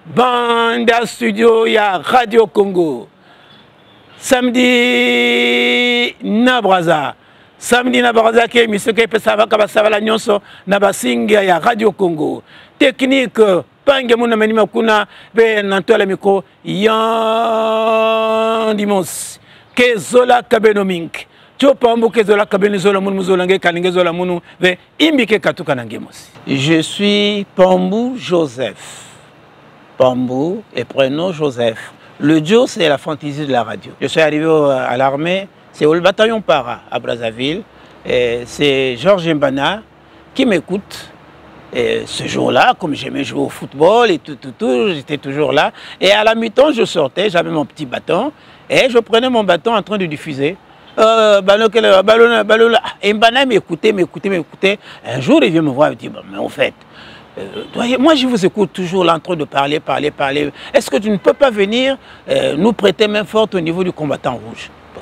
Banda Studio ya Radio Congo. Samedi na Braza. Samedi na Braza qui est émission qui peut savoir que ça va la nyonso na basinga ya Radio Congo. Technique pange muna menima kuna be nantola micro yan dimos. Kezola Kabenomink. Je suis Pambou Joseph. Pambou et prénom Joseph. Le Joe, c'est la fantaisie de la radio. Je suis arrivé à l'armée, c'est au bataillon Para à Brazzaville. C'est Georges Mbana qui m'écoute. Et ce jour-là, comme j'aimais jouer au football et tout, j'étais toujours là. Et à la mi-temps, je sortais, j'avais mon petit bâton et je prenais mon bâton en train de diffuser. Mbana m'écoutait. Un jour, il vient me voir et dit, mais en fait, moi je vous écoute toujours là en train de parler. Est-ce que tu ne peux pas venir nous prêter main forte au niveau du combattant rouge? Bon,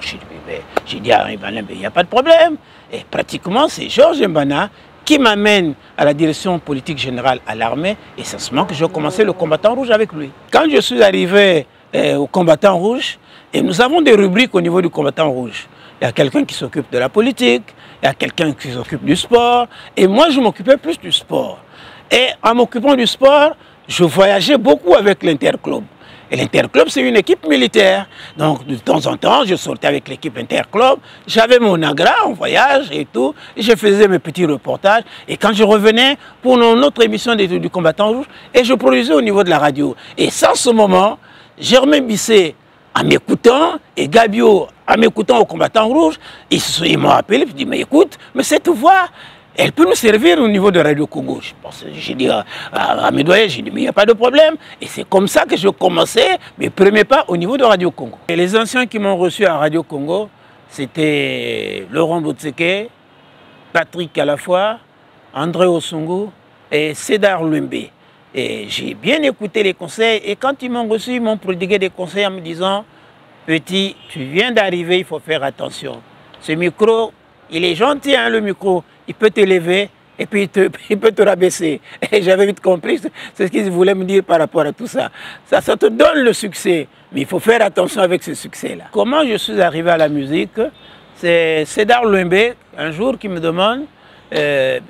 j'ai dit à Mbana, il n'y a pas de problème. Et pratiquement, c'est Georges Mbana qui m'amène à la direction politique générale à l'armée. Et c'est seulement que j'ai commencé le combattant rouge avec lui. Quand je suis arrivé au combattant rouge, et nous avons des rubriques au niveau du combattant rouge. Il y a quelqu'un qui s'occupe de la politique, il y a quelqu'un qui s'occupe du sport, et moi je m'occupais plus du sport. Et en m'occupant du sport, je voyageais beaucoup avec l'Interclub. Et l'Interclub, c'est une équipe militaire. Donc de temps en temps, je sortais avec l'équipe Interclub, j'avais mon agra en voyage et tout, et je faisais mes petits reportages. Et quand je revenais pour notre émission du combattant rouge, et je produisais au niveau de la radio. Et sans ce moment, Germain Bisset, en m'écoutant, et Gabio, en m'écoutant au combattant rouge, ils m'ont appelé, ils m'ont dit, mais écoute, mais cette voix, elle peut nous servir au niveau de Radio Congo. J'ai dit à mes doyens, j'ai dit, mais il n'y a pas de problème. Et c'est comme ça que je commençais mes premiers pas au niveau de Radio Congo. Et les anciens qui m'ont reçu à Radio Congo, c'était Laurent Botseke, Patrick Alafoua, André Osungu et Cédar Lumbe. Et j'ai bien écouté les conseils et quand ils m'ont reçu, ils m'ont prodigué des conseils en me disant, petit, tu viens d'arriver, il faut faire attention. Ce micro, il est gentil, hein, le micro, il peut t'élever et puis il peut te rabaisser. Et j'avais vite compris, c'est ce qu'ils voulaient me dire par rapport à tout ça. Ça te donne le succès, mais il faut faire attention avec ce succès-là. Comment je suis arrivé à la musique? C'est Cédar Lumbe, un jour, qui me demande, quand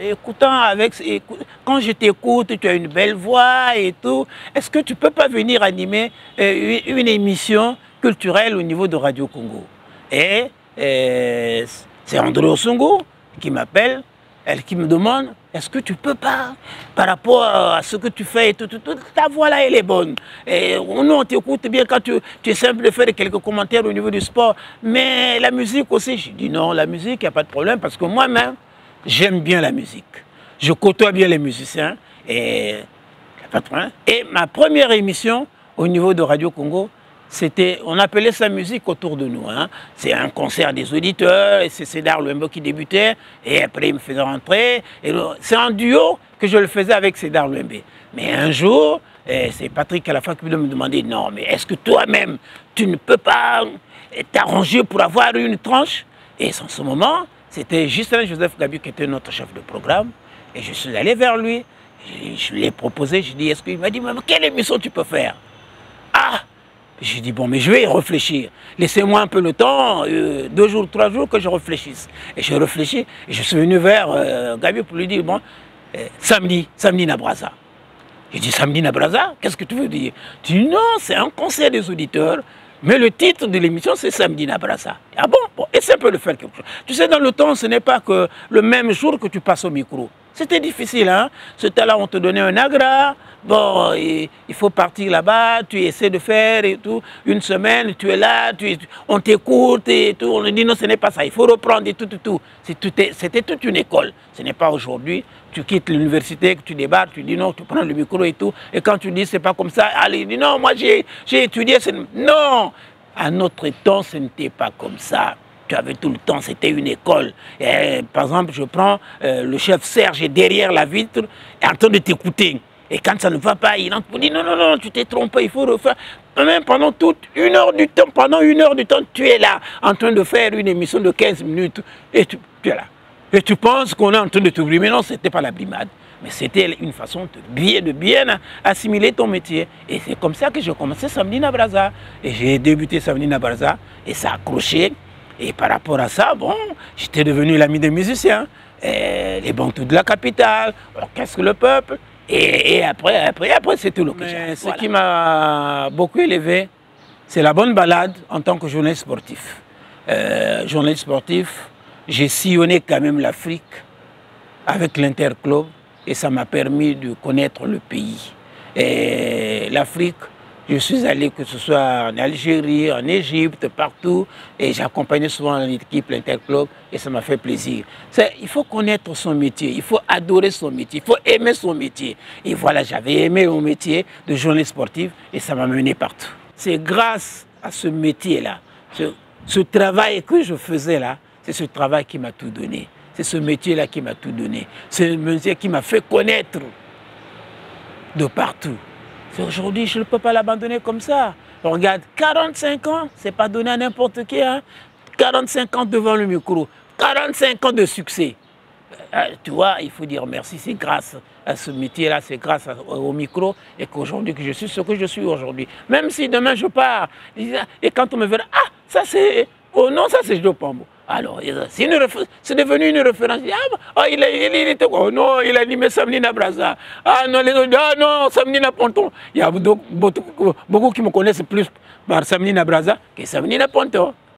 je t'écoute, tu as une belle voix et tout, est-ce que tu ne peux pas venir animer une émission culturelle au niveau de Radio Congo? Et c'est André Osungu qui m'appelle, elle qui me demande, est-ce que tu peux pas, par rapport à ce que tu fais, ta voix là elle est bonne. Et nous on t'écoute bien quand tu essaies de faire quelques commentaires au niveau du sport, mais la musique aussi, je dis non, la musique, il n'y a pas de problème, parce que moi-même, j'aime bien la musique. Je côtoie bien les musiciens et pas de problème. Et ma première émission au niveau de Radio Congo, c'était, on appelait ça musique autour de nous. Hein. C'est un concert des auditeurs et c'est Cédar Lumbe qui débutait et après il me faisait rentrer. C'est en duo que je le faisais avec Cédar Lumbe. Mais un jour, c'est Patrick à la fin qui me demandait, non, mais est-ce que toi-même, tu ne peux pas t'arranger pour avoir une tranche? Et en ce moment, c'était Justin Joseph Gabi qui était notre chef de programme. Et je suis allé vers lui. Je lui ai proposé. Je lui ai dit, est-ce qu'il m'a dit, mais quelle émission tu peux faire? Ah! J'ai dit, bon, mais je vais y réfléchir. Laissez-moi un peu le temps, 2 jours, 3 jours, que je réfléchisse. Et je réfléchis. Et je suis venu vers Gabi pour lui dire, bon, samedi na Braza. J'ai dit, samedi na Braza? Qu'est-ce que tu veux dire? Tu dis, non, c'est un concert des auditeurs. Mais le titre de l'émission, c'est Samedi na Braza. Ah bon, essaie un peu de faire quelque chose. Tu sais, dans le temps, ce n'est pas que le même jour que tu passes au micro. C'était difficile, hein. Ce temps-là, on te donnait un agra. Bon, il faut partir là-bas, tu essaies de faire et tout. Une semaine, tu es là, on t'écoute et tout. On te dit non, ce n'est pas ça, il faut reprendre et tout. C'était toute une école. Ce n'est pas aujourd'hui. Tu quittes l'université, que tu débarques, tu dis non, tu prends le micro et tout. Et quand tu dis c'est pas comme ça, allez, dis non, moi j'ai étudié. Non, à notre temps, ce n'était pas comme ça. Tu avais tout le temps, c'était une école. Et, par exemple, je prends le chef Serge est derrière la vitre, en train de t'écouter. Et quand ça ne va pas, il entre pour dire non, tu t'es trompé, il faut refaire. Même pendant toute 1 heure du temps, tu es là, en train de faire une émission de 15 minutes. Et tu es là. Et tu penses qu'on est en train de te brimer. Non, ce n'était pas la brimade. Mais c'était une façon de bien assimiler ton métier. Et c'est comme ça que j'ai commencé Samdina Braza. Et j'ai débuté Samdina Braza et ça a accroché. Et par rapport à ça, bon, j'étais devenu l'ami des musiciens. Et les Bantous de la capitale, Orchestre Le Peuple. Et après c'est tout le que j'ai. Ce qui m'a beaucoup élevé, c'est la bonne balade en tant que journaliste sportif. Journaliste sportif, j'ai sillonné quand même l'Afrique avec l'Interclub et ça m'a permis de connaître le pays. Et l'Afrique, je suis allé que ce soit en Algérie, en Égypte, partout, et j'accompagnais souvent l'équipe, l'Interclub, et ça m'a fait plaisir. Il faut connaître son métier, il faut adorer son métier, il faut aimer son métier. Et voilà, j'avais aimé mon métier de journaliste sportif et ça m'a mené partout. C'est grâce à ce métier-là, ce travail que je faisais là, c'est ce travail qui m'a tout donné. C'est ce métier-là qui m'a tout donné. C'est le métier qui m'a fait connaître de partout. Aujourd'hui, je ne peux pas l'abandonner comme ça. Regarde, 45 ans, c'est pas donné à n'importe qui. Hein? 45 ans devant le micro, 45 ans de succès. Tu vois, il faut dire merci, c'est grâce à ce métier-là, c'est grâce au micro et qu'aujourd'hui que je suis ce que je suis aujourd'hui. Même si demain je pars, et quand on me verra, ah, ça c'est, oh non, ça c'est Joe Pambo. Alors, c'est devenu une référence. Ah, il était quoi? Oh non, il a animé Samdina Braza. Ah non, non, Samdina Ponton. Il y a beaucoup qui me connaissent plus par Samdina Braza que Samdina Ponton.